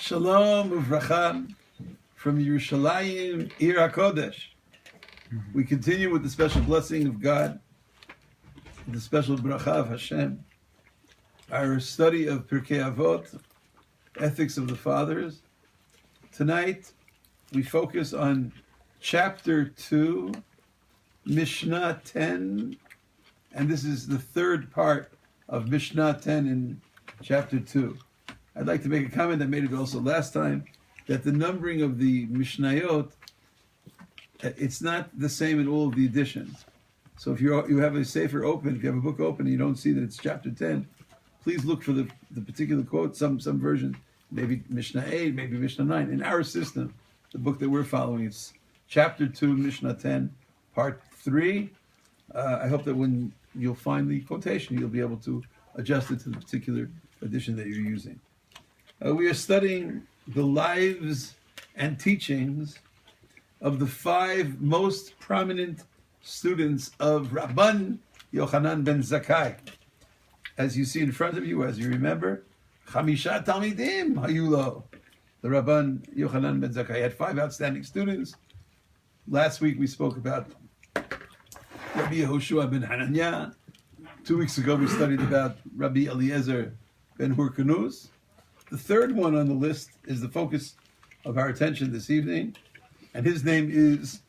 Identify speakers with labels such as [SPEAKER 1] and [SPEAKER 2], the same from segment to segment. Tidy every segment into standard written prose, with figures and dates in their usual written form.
[SPEAKER 1] Shalom uvracha from Yerushalayim, Ir HaKodesh. We continue with the special blessing of God, the special bracha of Hashem, our study of Pirkei Avot, ethics of the fathers. Tonight, we focus on chapter 2, Mishnah 10, and this is the third part of Mishnah 10 in chapter 2. I'd like to make a comment, I made it also last time, that the numbering of the Mishnayot, it's not the same in all of the editions. So if you have a sefer open, if you have a book open and you don't see that it's chapter 10, please look for the particular quote, some version, maybe Mishnah 8, maybe Mishnah 9. In our system, the book that we're following, it's chapter 2, Mishnah 10, part 3. I hope that when you'll find the quotation, you'll be able to adjust it to the particular edition that you're using. We are studying the lives and teachings of the 5 most prominent students of Rabban Yochanan ben Zakkai. As you see in front of you, as you remember, Chamisha Talmidim Hayulo. The Rabban Yochanan ben Zakkai had 5 outstanding students. Last week we spoke about Rabbi Yehoshua ben Hananiah. 2 weeks ago we studied about Rabbi Eliezer ben Hurkanus. The third one on the list is the focus of our attention this evening, and his name is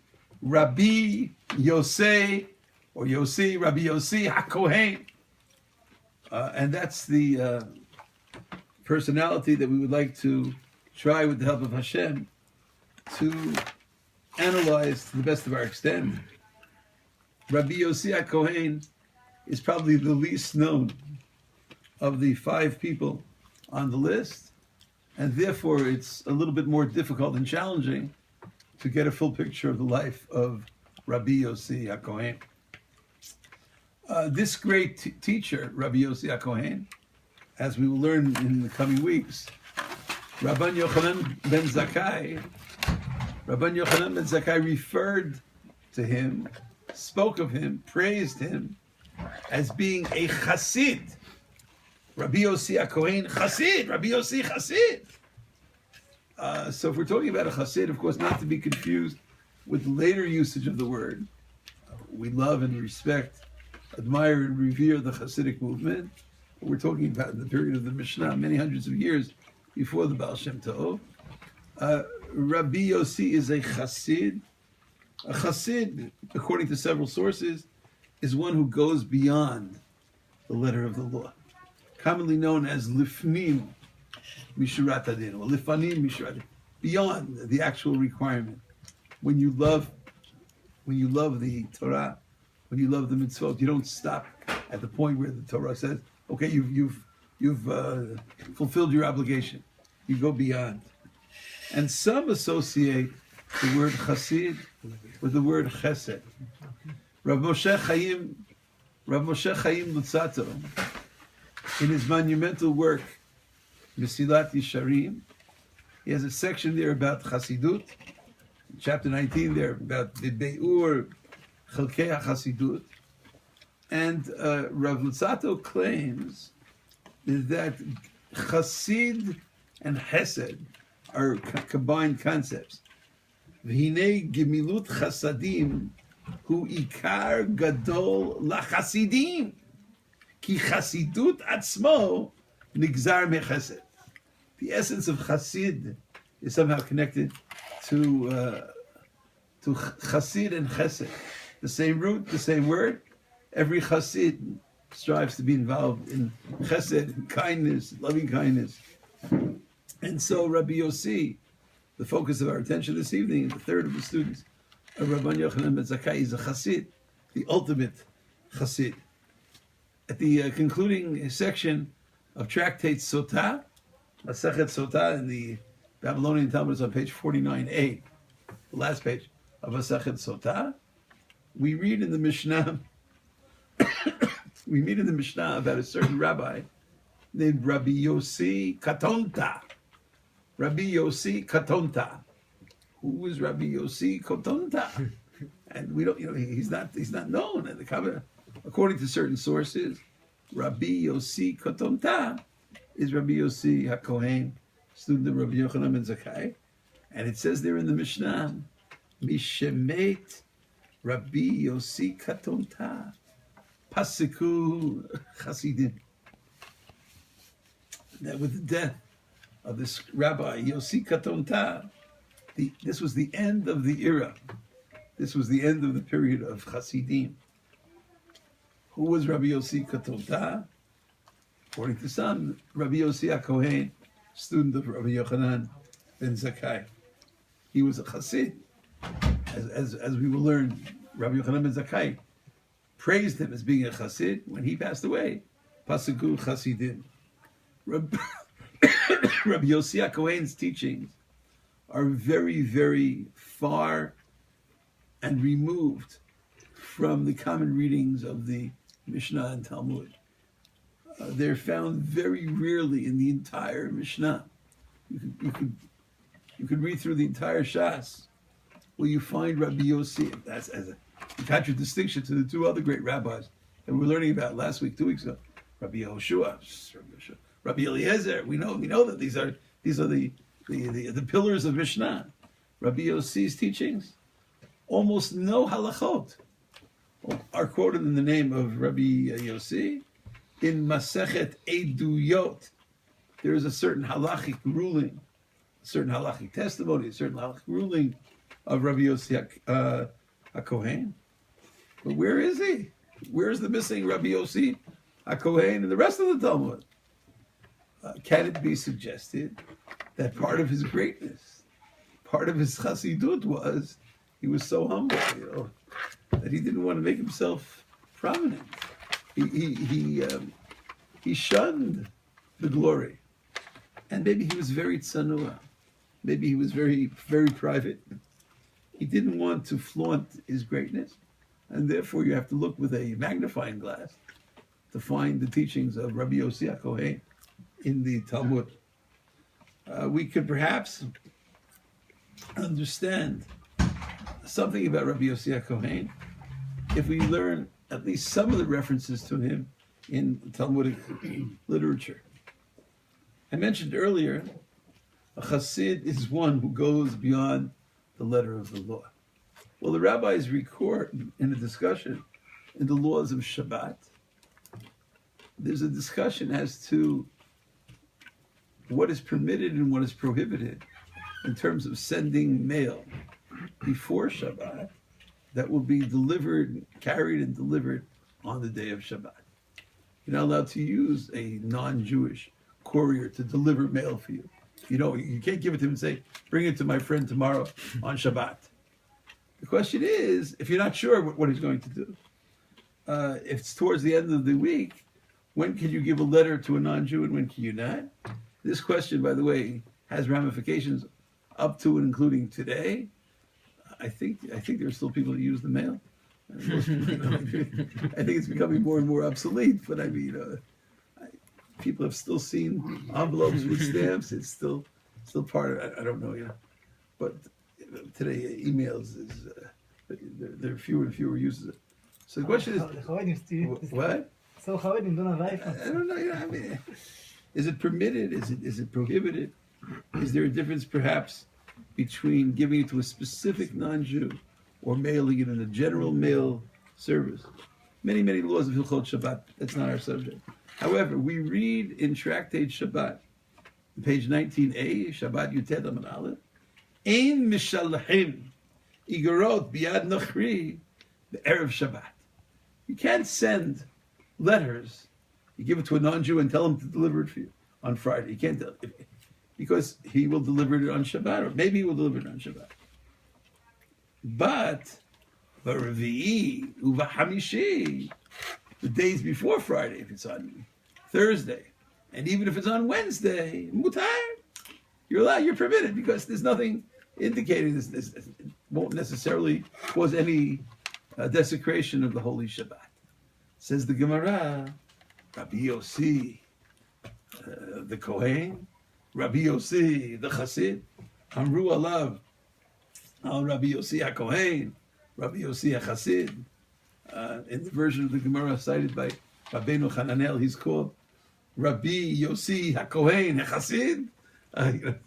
[SPEAKER 1] Rabbi Yosei, or Yossi, Rabbi Yossi HaKohen. And that's the personality that we would like to try, with the help of Hashem, to analyze to the best of our extent. Rabbi Yossi HaKohen is probably the least known of the 5 people on the list, and therefore it's a little bit more difficult and challenging to get a full picture of the life of Rabbi Yossi HaKohen. This great teacher, Rabbi Yossi HaKohen, as we will learn in the coming weeks, Rabban Yochanan ben Zakkai referred to him, spoke of him, praised him as being a chassid. Rabbi Yossi HaKohen chassid, Rabbi Yossi chassid. So if we're talking about a chassid, of course, not to be confused with the later usage of the word. We love and respect, admire and revere the Hasidic movement. We're talking about the period of the Mishnah, many hundreds of years before the Baal Shem Tov. Rabbi Yossi is a chassid. A chassid, according to several sources, is one who goes beyond the letter of the law, commonly known as lifnim mishurat hadin, or lifanim mishurat, beyond the actual requirement. When you love the Torah, when you love the mitzvot, you don't stop at the point where the Torah says, "Okay, you've fulfilled your obligation." You go beyond. And some associate the word chassid with the word chesed. Rav Moshe Chaim Lutzato, in his monumental work, Mesilat Yesharim, he has a section there about Chassidut, chapter 19 there, about the Beur Chelkei HaChassidut. And Rav Lutzato claims that Chassid and Chesed are combined concepts. V'hinei Gemilut Chasadim hu ikar gadol lachasidim. Ki chasidut atzmo nigzar mechesed. The essence of chasid is somehow connected to chasid and chesed. The same root, the same word. Every chasid strives to be involved in chesed, kindness, loving kindness. And so Rabbi Yossi, the focus of our attention this evening, the third of the students of Rabban Yochanan ben Zakkai, is a chassid, the ultimate chassid. At the concluding section of Tractate Sotah, Masechet Sotah in the Babylonian Talmud is on page 49a, the last page of Masechet Sotah, we read in the Mishnah, about a certain rabbi named Rabbi Yossi Katonta. Rabbi Yossi Katonta. Who was Rabbi Yossi Katonta? And we don't, he's not known. And according to certain sources, Rabbi Yossi Katonta is Rabbi Yossi HaKohen student of Rabbi Yochanan ben Zakkai, and it says there in the Mishnah, Mishemet Rabbi Yossi Katonta Pasiku Chasidim. That with the death of this Rabbi Yossi Katonta, this was the end of the era. This was the end of the period of Chasidim. Who was Rabbi Yossi Katonta? According to some, Rabbi Yossi HaKohen, student of Rabbi Yochanan ben Zakkai. He was a Chassid. As we will learn, Rabbi Yochanan ben Zakkai praised him as being a Chassid when he passed away. Pasiku Chasidim. Rabbi Yossi HaKohen's teachings are very, very far and removed from the common readings of the Mishnah and Talmud. They're found very rarely in the entire Mishnah. You could read through the entire Shas. Will you find Rabbi Yossi? That's as a contradistinction to the two other great rabbis that we were learning about last week, 2 weeks ago. Rabbi Yehoshua, Rabbi Eliezer. We know that these are the pillars of Mishnah. Rabbi Yossi's teachings, almost no halachot are quoted in the name of Rabbi Yossi. In Masechet Eduyot, there is a certain halachic ruling, a certain halachic testimony, a certain halachic ruling of Rabbi Yossi HaKohen. But where is he? Where is the missing Rabbi Yossi HaKohen and the rest of the Talmud? Can it be suggested that part of his greatness, part of his chassidut was he was so humble, that he didn't want to make himself prominent. He shunned the glory, and maybe he was very tzanua. Maybe he was very, very private. He didn't want to flaunt his greatness, and therefore you have to look with a magnifying glass to find the teachings of Rabbi Yossi HaKohen in the Talmud. We could perhaps understand something about Rabbi Yossi HaKohen if we learn at least some of the references to him in Talmudic literature. I mentioned earlier, a chassid is one who goes beyond the letter of the law. Well, the rabbis record in a discussion in the laws of Shabbat, there's a discussion as to what is permitted and what is prohibited in terms of sending mail before Shabbat that will be delivered, carried and delivered on the day of Shabbat. You're not allowed to use a non-Jewish courier to deliver mail for you. You can't give it to him and say, bring it to my friend tomorrow on Shabbat. The question is, if you're not sure what he's going to do, if it's towards the end of the week, when can you give a letter to a non-Jew and when can you not? This question, by the way, has ramifications up to and including today. I think there are still people that use the mail. I think it's becoming more and more obsolete, but I mean, people have still seen envelopes with stamps. It's still part of it. I don't know, but today emails is there are fewer and fewer uses. So the question is, what?
[SPEAKER 2] So Chavedim don't have iPhones.
[SPEAKER 1] I don't know. I mean, is it permitted? Is it prohibited? Is there a difference, perhaps, between giving it to a specific non-Jew or mailing it in a general mail service? Many laws of Hilchot Shabbat. That's not our subject. However, we read in Tractate Shabbat, page 19a, Shabbat Yutet Amud Aleph, Ein mishalachim igarot biad nachri be'erev Shabbat. You can't send letters. You give it to a non-Jew and tell him to deliver it for you on Friday. You can't tell because he will deliver it on Shabbat, or maybe he will deliver it on Shabbat. But B'Revi'i u'B'Hamishi, the days before Friday, if it's on Thursday, and even if it's on Wednesday, mutar, you're allowed, you're permitted, because there's nothing indicating this won't necessarily cause any desecration of the holy Shabbat. Says the Gemara, Rabbi Yossi, the Kohen, Rabbi Yossi, the Chassid, Amru Alav, Al Rabbi Yossi HaKohen, Rabbi Yossi HaChassid. In the version of the Gemara cited by Rabbeinu Hananel, he's called Rabbi Yossi HaKohen HaChassid, In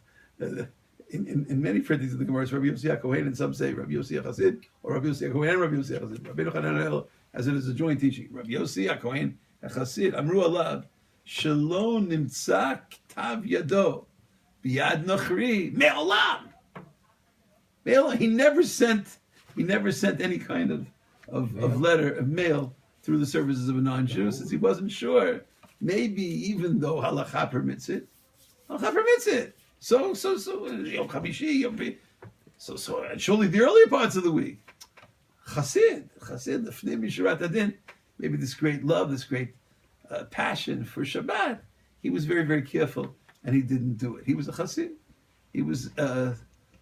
[SPEAKER 1] many printings of the Gemara, it's Rabbi Yossi HaKohen, and some say Rabbi Yossi HaChassid, or Rabbi Yossi HaKohen and Rabbi Yossi HaChassid. Rabbi Yochanan has it as a joint teaching. Rabbi Yossi HaKohen HaChassid, Amru Alav, Shelo Nimtza Ktav Yado, Biyad Nochri, Me'olam. He never sent any kind of letter, of mail, through the services of a non-Jew, since he wasn't sure. Maybe even though halakha permits it, So Yom Chamishi, and surely the earlier parts of the week. Chassid, Lefnei Mishurat Adin, maybe this great love, this great passion for Shabbat. He was very, very careful, and he didn't do it. He was a Chassid. He was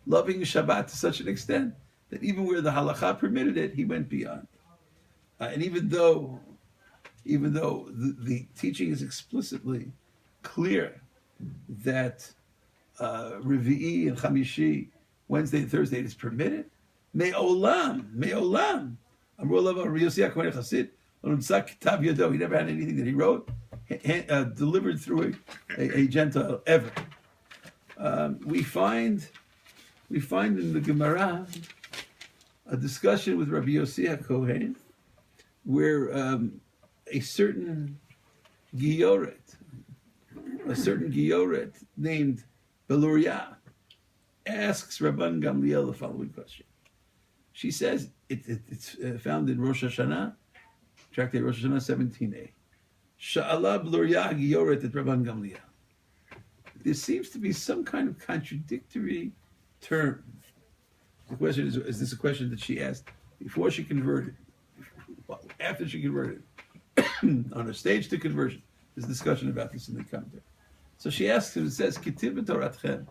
[SPEAKER 1] loving Shabbat to such an extent that even where the halakha permitted it, he went beyond. And even though the teaching is explicitly clear that Revi'i and Chamishi, Wednesday and Thursday, is permitted, Me'olam. Amru Alav Rabbi Yossi HaKohen Chassid, he never had anything that he wrote delivered through a Gentile ever. We find in the Gemara a discussion with Rabbi Yossi HaKohen where a certain Gioret named Beluria asks Rabban Gamliel the following question. She says, it's found in Rosh Hashanah, Tractate Rosh Hashanah 17a. Sha'ala Beluria Gioret at Rabban Gamliel. There seems to be some kind of contradictory term. The question is this a question that she asked before she converted? After she converted? On her stage to conversion? There's a discussion about this in the commentary. So she asks him, it says, Ketiv b'Toratchem.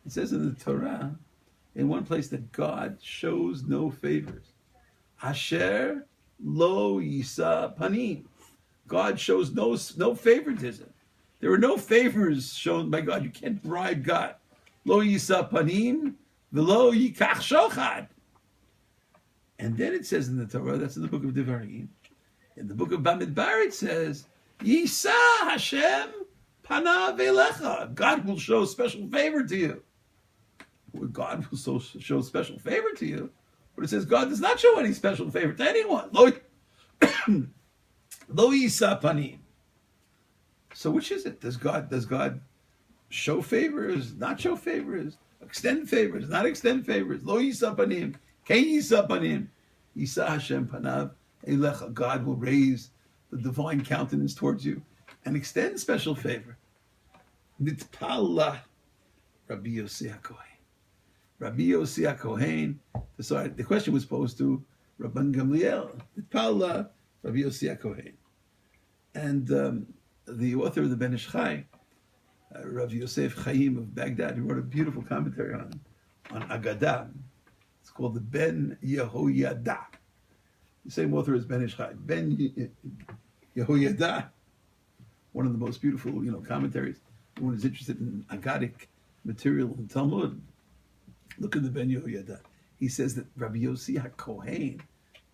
[SPEAKER 1] It says in the Torah, in one place, that God shows no favors. Asher lo yisa panim. God shows no favoritism. There are no favors shown by God. You can't bribe God. Lo yisa panim, v'lo yikach shochad. And then it says in the Torah, that's in the book of Devarim, in the book of Bamidbar, it says, Yisa Hashem panav elecha. God will show special favor to you. Well, God will show special favor to you, but it says God does not show any special favor to anyone. Lo Yisa panim. So which is it? Does God show favors, not show favors, extend favors, not extend favors? Lo Yisa panim, Ke Yisa panim. Yisa Hashem panav elecha. God will raise the divine countenance towards you and extend special favor. Nitpala Rabbi Yossi HaKohen. Rabbi Yossi HaKohen. Sorry, the question was posed to Rabban Gamliel. Nitpala Rabbi Yossi HaKohen. And the author of the Ben Ish Chai, Rav Yosef Chaim of Baghdad, who wrote a beautiful commentary on Agadah. It's called the Ben Yehoyada. The same author as Ben Ish Chai. Ben Yehoyada, one of the most beautiful, commentaries. Anyone who's interested in Agadic material in Talmud, look at the Ben Yehoyada. He says that Rabbi Yossi HaKohen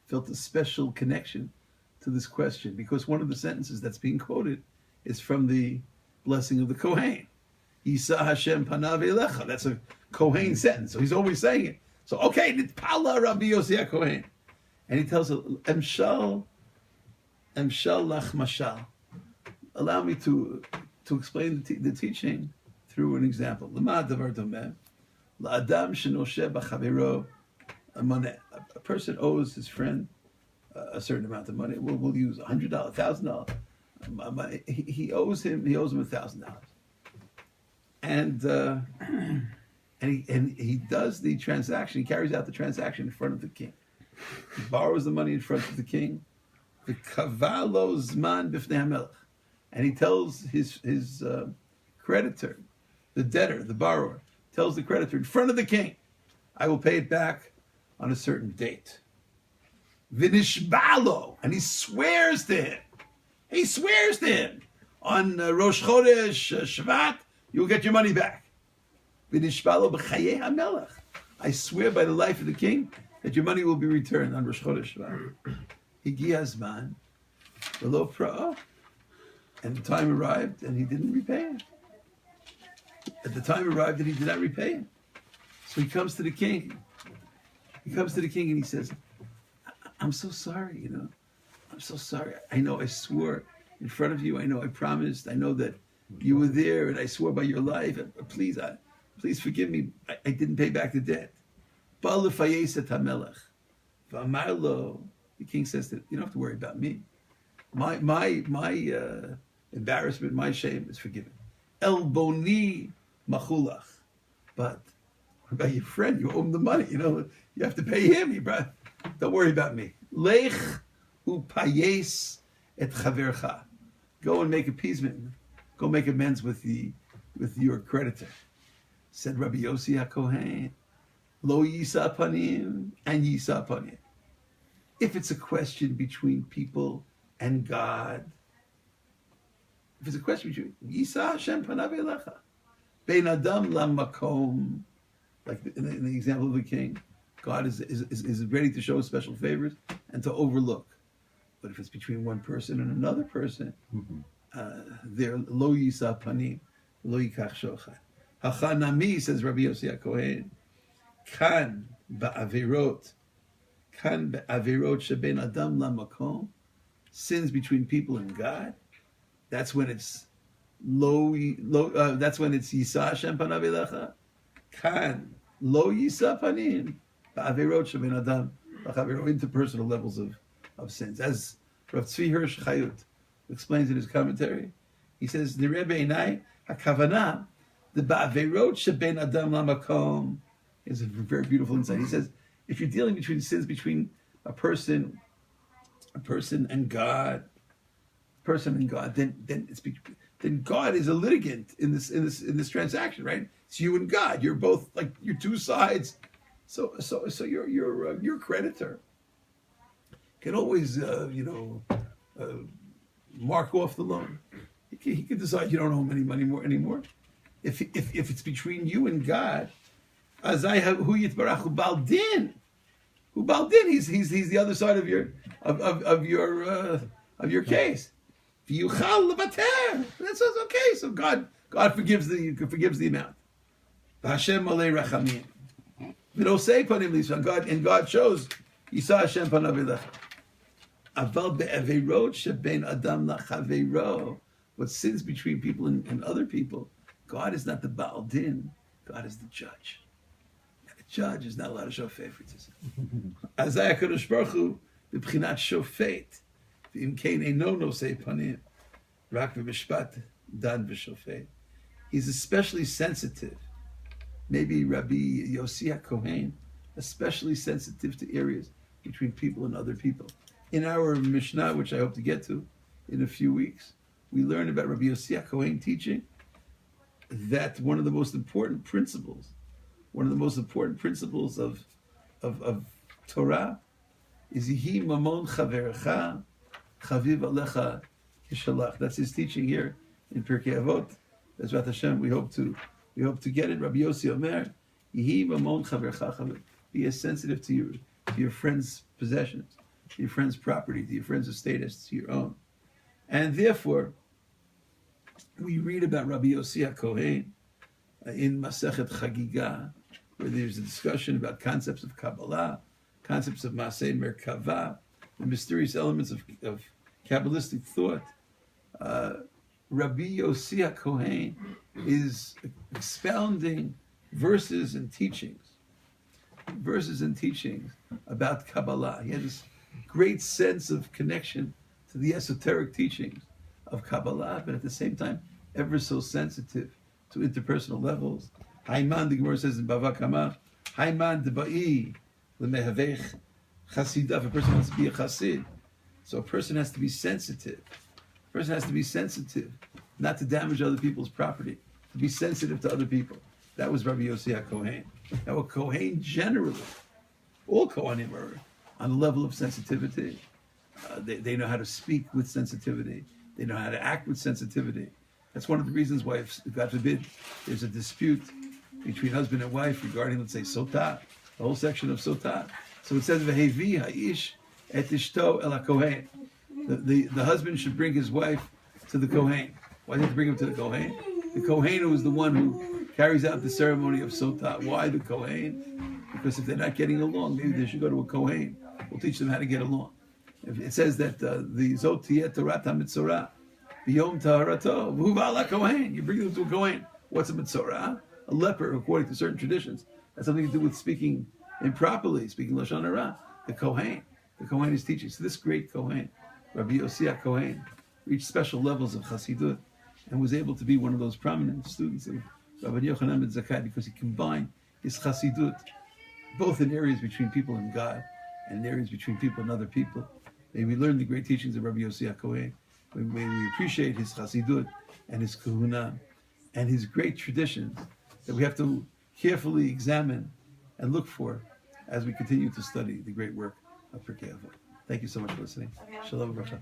[SPEAKER 1] felt a special connection to this question because one of the sentences that's being quoted is from the blessing of the Kohen. Yisa Hashem panav elecha. That's a Kohen sentence, so he's always saying it. So, okay, Nitpala Rabbi Yossi HaKohen. And he tells her, Emshal lach mashal. Allow me to explain the teaching through an example. Lama davar domeh, la'adam shenoshe b'chavero moneh. A person owes his friend a certain amount of money. We'll use $100, $1,000. He owes him $1,000. And he does the transaction. He carries out the transaction in front of the king. He borrows the money in front of the king. V'kavalo zman b'fnei hamelech, and he tells his creditor, the debtor, the borrower, tells the creditor in front of the king, "I will pay it back on a certain date." V'nishbalo, and he swears to him. He swears to him on Rosh Chodesh Shvat, you'll get your money back. V'nishbalo b'chayei hamelech, I swear by the life of the king that your money will be returned on Rosh Chodesh Shvat. Higia zman, v'lo pra'ah, and the time arrived and he didn't repay it. the time arrived that he did not repay him. So he comes to the king. He comes to the king and he says, I'm so sorry, I'm so sorry. I know I swore in front of you. I know I promised. I know that you were there and I swore by your life. Please forgive me. I didn't pay back the debt. The king says that you don't have to worry about me. My embarrassment, my shame is forgiven. El boni machulach. But about your friend, you owe him the money. You have to pay him. Don't worry about me. Lech upayes et chavercha. Go and make appeasement. Go make amends with your creditor. Said Rabbi Yossi HaKohen, Lo yisa panim and yisa panim. If it's a question between people and God, if it's a question between Yisa Hashem panav elecha, bein adam lamakom, like in the example of the king, God is ready to show special favors and to overlook. But if it's between one person and another person, there lo yisa panim, lo yikach shochan. Hachanami, says Rabbi Yossi HaKohen, kan ba'avirot shebein adam lamakom, sins between people and God. That's when it's that's when it's Yisa Hashem panav elecha. Kan lo yisa panim ba'avirot shebein adam lachaviro, interpersonal levels of sins. As Rav Tzvi Hirsch Chayut explains in his commentary, he says, Nireh be'inai hakavana, the ba'avirot shebein adam lamakom, is a very beautiful insight. He says, if you're dealing between sins between a person and God, then God is a litigant in this transaction, right? It's you and God. You're both like you're two sides. So your creditor can always mark off the loan. He can decide you don't owe him any money anymore. If it's between you and God, Azai hu yitbarachu baldin. Who baldin? He's the other side of your case. V'yuchal levater. That says okay. So God forgives the amount. V'Hashem malei rachamim. V'nosei panim lishan. God shows Yisa Hashem panav elecha. Aval be'aveirot shebein adam lachaveiro. What sins between people and other people, God is not the baldin. God is the judge. Judge is not allowed to show favoritism. Azai HaKadosh Baruch Hu b'bchinat shofet v'im kein eino nosei panim rak v'mishpat dan v'shofet. He's especially sensitive. Maybe Rabbi Yossi HaKohen, especially sensitive to areas between people and other people. In our Mishnah, which I hope to get to in a few weeks, we learn about Rabbi Yossi HaKohen teaching that one of the most important principles of Torah is Yihi mamon chaverecha chaviv alecha kishalach. That's his teaching here in Pirkei Avot. Bezrat Hashem, we hope to get it. Rabbi Yossi Omer, Yihi mamon chaverecha chaviv. Be as sensitive to your friend's possessions, to your friend's property, to your friend's estate as to your own. And therefore, we read about Rabbi Yossi HaKohen in Masechet Chagiga, where there's a discussion about concepts of Kabbalah, concepts of Masei Merkava, the mysterious elements of Kabbalistic thought. Rabbi Yossi HaKohen is expounding verses and teachings about Kabbalah. He had this great sense of connection to the esoteric teachings of Kabbalah, but at the same time, ever so sensitive to interpersonal levels. Haiman, the Gemara says in Bava Kama, Haiman deba'i lemehavech chasidah. If a person wants to be a chasid, so a person has to be sensitive. A person has to be sensitive, not to damage other people's property, to be sensitive to other people. That was Rabbi Yossi HaKohen. Now, a Kohen generally, all Kohanim are on a level of sensitivity. They know how to speak with sensitivity. They know how to act with sensitivity. That's one of the reasons why, if, God forbid, there's a dispute between husband and wife regarding, let's say, sotah, the whole section of sotah. So it says, "V'hevi ha'ish et ishto el haKohen." The husband should bring his wife to the Kohen. Why did he bring him to the Kohen? The Kohen is the one who carries out the ceremony of Sotah. Why the Kohen? Because if they're not getting along, maybe they should go to a Kohen. We'll teach them how to get along. It says that the Zot Tiyeh Torah HaMitzorah, B'yom Taharato, V'huva Kohen. You bring them to a Kohen. What's a Mitzorah? A leper, according to certain traditions. Has something to do with speaking improperly, speaking Lashon Hara. The Kohen is teaching. So this great Kohen, Rabbi Yossi Kohen, reached special levels of Chassidut and was able to be one of those prominent students of Rabbi Yochanan ben Zakkai because he combined his Chassidut both in areas between people and God and in areas between people and other people. May we learn the great teachings of Rabbi Yossi Kohen. May we appreciate his Chassidut and his Kahuna and his great traditions that we have to carefully examine and look for as we continue to study the great work of Pirkei Avot. Thank you so much for listening. Shalom Bracha.